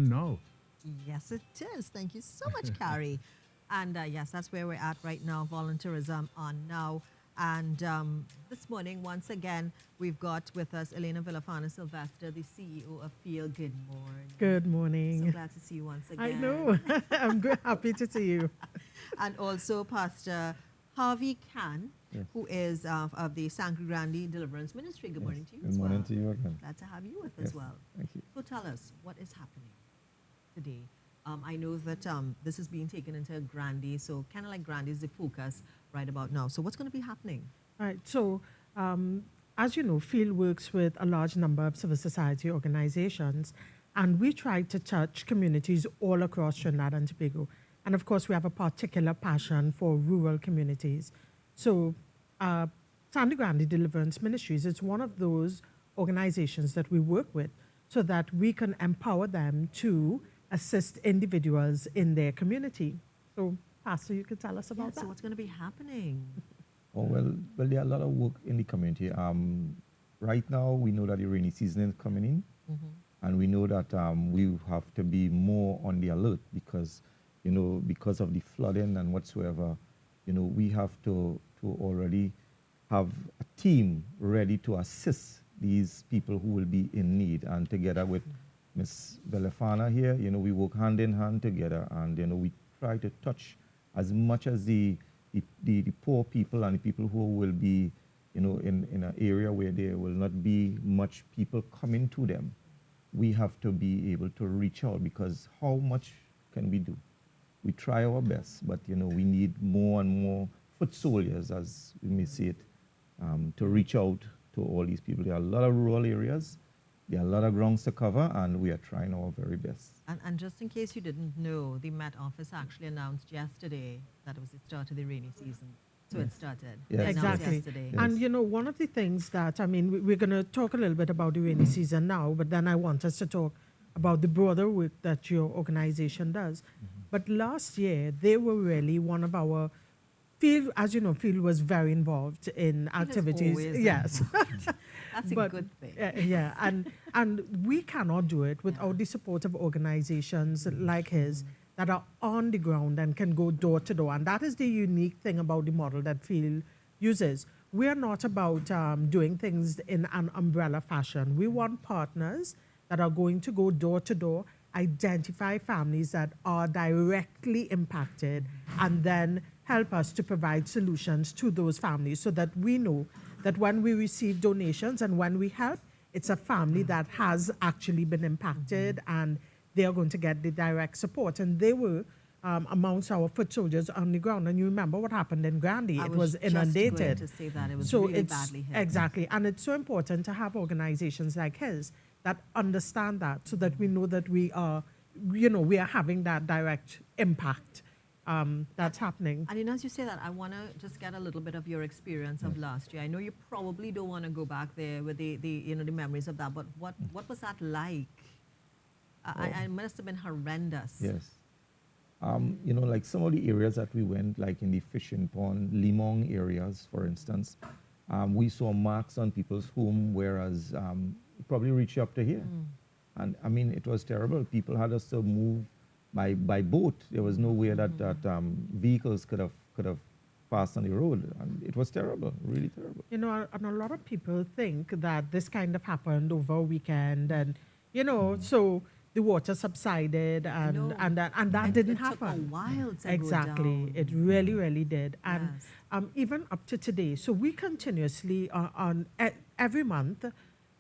No. Yes, it is. Thank you so much, Carrie. And yes, that's where we're at right now. Volunteerism on now. And this morning, once again, we've got with us Elena Villafana Sylvester, the CEO of F.E.E.L. Good morning. Good So morning. glad to see you once I again. know. I'm good, happy to see you. And also Pastor Harvey Can, Yes, who is of the Sangre Grande Deliverance Ministry. Good yes. morning to you Good as morning well. to you again. Glad to have you with Yes, as well. thank you. So tell us, what is happening today? I know that this is being taken into Grande, so kind of like Grande is the focus right about now. So what's going to be happening? Right. So, as you know, Field works with a large number of civil society organizations, and we try to touch communities all across Trinidad and Tobago. And of course, we have a particular passion for rural communities. So, uh, Sandy Grande Deliverance Ministries is one of those organizations that we work with so that we can empower them to assist individuals in their community. So, Pastor, you could tell us Yeah, about so that. what's going to be happening? Oh, well, there are a lot of work in the community. Right now, we know that the rainy season is coming in, and we know that we have to be more on the alert because, because of the flooding and whatsoever, we have to already have a team ready to assist these people who will be in need. And together with Ms. Belefana here, we work hand in hand together, and we try to touch as much as the poor people and the people who will be, in an area where there will not be much people coming to them. We have to be able to reach out because how much can we do? We try our best, but we need more and more foot soldiers, as we may see it, to reach out to all these people. There are a lot of rural areas, there are a lot of grounds to cover, and we are trying our very best. And just in case you didn't know, the Met Office actually announced yesterday that it was the start of the rainy season. So it started. Yes. They announced Exactly. yesterday. Yes. And one of the things that, I mean, we're going to talk a little bit about the rainy season now, but then I want us to talk about the broader work that your organization does. But last year, they were really one of our Field, as you know, Field was very involved in Field is activities. always Yes. That's a But, good thing. yeah, and we cannot do it without the support of organizations like his that are on the ground and can go door to door. And that is the unique thing about the model that Field uses. We are not about doing things in an umbrella fashion. We want partners that are going to go door to door, identify families that are directly impacted, and then help us to provide solutions to those families so that we know that when we receive donations and when we help, it's a family that has actually been impacted and they are going to get the direct support. And they were amongst our foot soldiers on the ground. And you remember what happened in Grande. I It was was just going inundated. to say that it was So really it's badly hit. exactly, and it's so important to have organizations like his that understand that, so that we know that we are, we are having that direct impact that's happening. And as you say that, I want to just get a little bit of your experience of last year. I know you probably don't want to go back there with the memories of that, but what was that like? I must have been horrendous. Yes. Like some of the areas that we went, like in the fishing pond, Limong areas, for instance, we saw marks on people's home, whereas it probably reached up to here. And I mean, it was terrible. People had us to move by boat. There was no way that vehicles could have passed on the road, and it was terrible, really terrible. And a lot of people think that this kind of happened over a weekend, and so the water subsided, and No. that didn't It took a happen. while to Exactly, go down. it really did, and Yes. even up to today. So we continuously every month,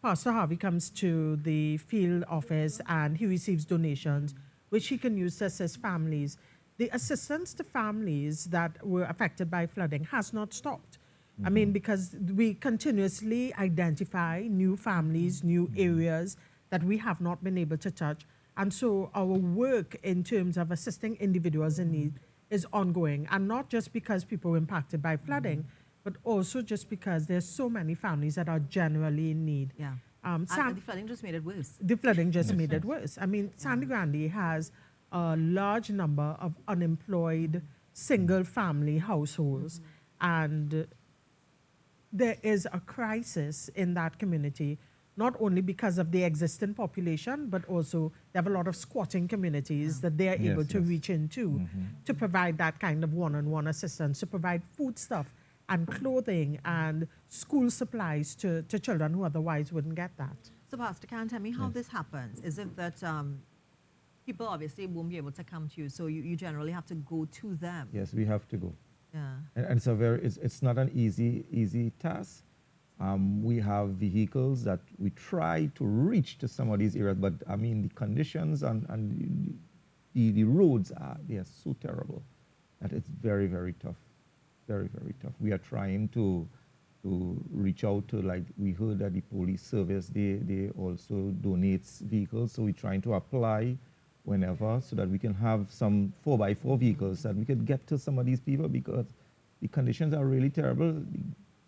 Pastor Harvey comes to the field office and he receives donations, which he can use to assist families. The assistance to families that were affected by flooding has not stopped. I mean, because we continuously identify new families, new areas that we have not been able to touch. And so our work in terms of assisting individuals in need is ongoing. And not just because people were impacted by flooding, but also just because there's so many families that are generally in need. Yeah. Um, And the flooding just made it worse. the flooding just Yes, made it yes. worse. I mean, Sandy Grande has a large number of unemployed single family households, and there is a crisis in that community not only because of the existing population, but also they have a lot of squatting communities that they are Yes, able to yes. reach into to provide that kind of one-on-one assistance, to provide food stuff and clothing and school supplies to children who otherwise wouldn't get that. So, Pastor, can you tell me how Yes. this happens? Is it that people obviously won't be able to come to you, so you generally have to go to them? Yes, we have to go. Yeah. And it's not an easy task. We have vehicles that we try to reach to some of these areas, but I mean the conditions and the roads they are so terrible that it's very tough, very tough. We are trying to reach out to, like, we heard that the police service they also donates vehicles, so we're trying to apply whenever so that we can have some 4x4 vehicles that we could get to some of these people, because the conditions are really terrible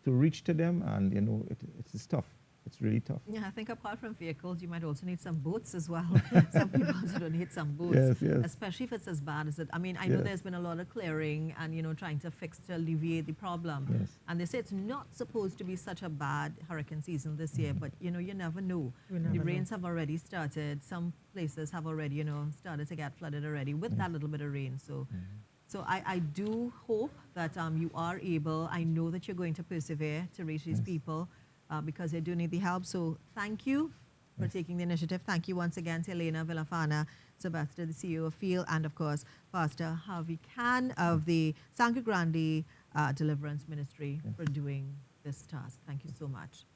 to reach to them, and it's tough. It's really tough. Yeah, I think apart from vehicles, you might also need some boats as well. Some people also need some boats. Yes. Especially if it's as bad as it. I mean, I know Yes. there's been a lot of clearing and, trying to fix to alleviate the problem. Yes. And they say it's not supposed to be such a bad hurricane season this year, but, you never know. We never The know. rains have already started. Some places have already, started to get flooded already with that little bit of rain. So I do hope that you are able. I know that you're going to persevere to reach these Yes. people because they do need the help. So thank you for taking the initiative. Thank you once again to Elena Villafana, Sylvester, the CEO of F.E.E.L, and of course, Pastor Harvey Can of the Sangre Grande Deliverance Ministry for doing this task. Thank you so much.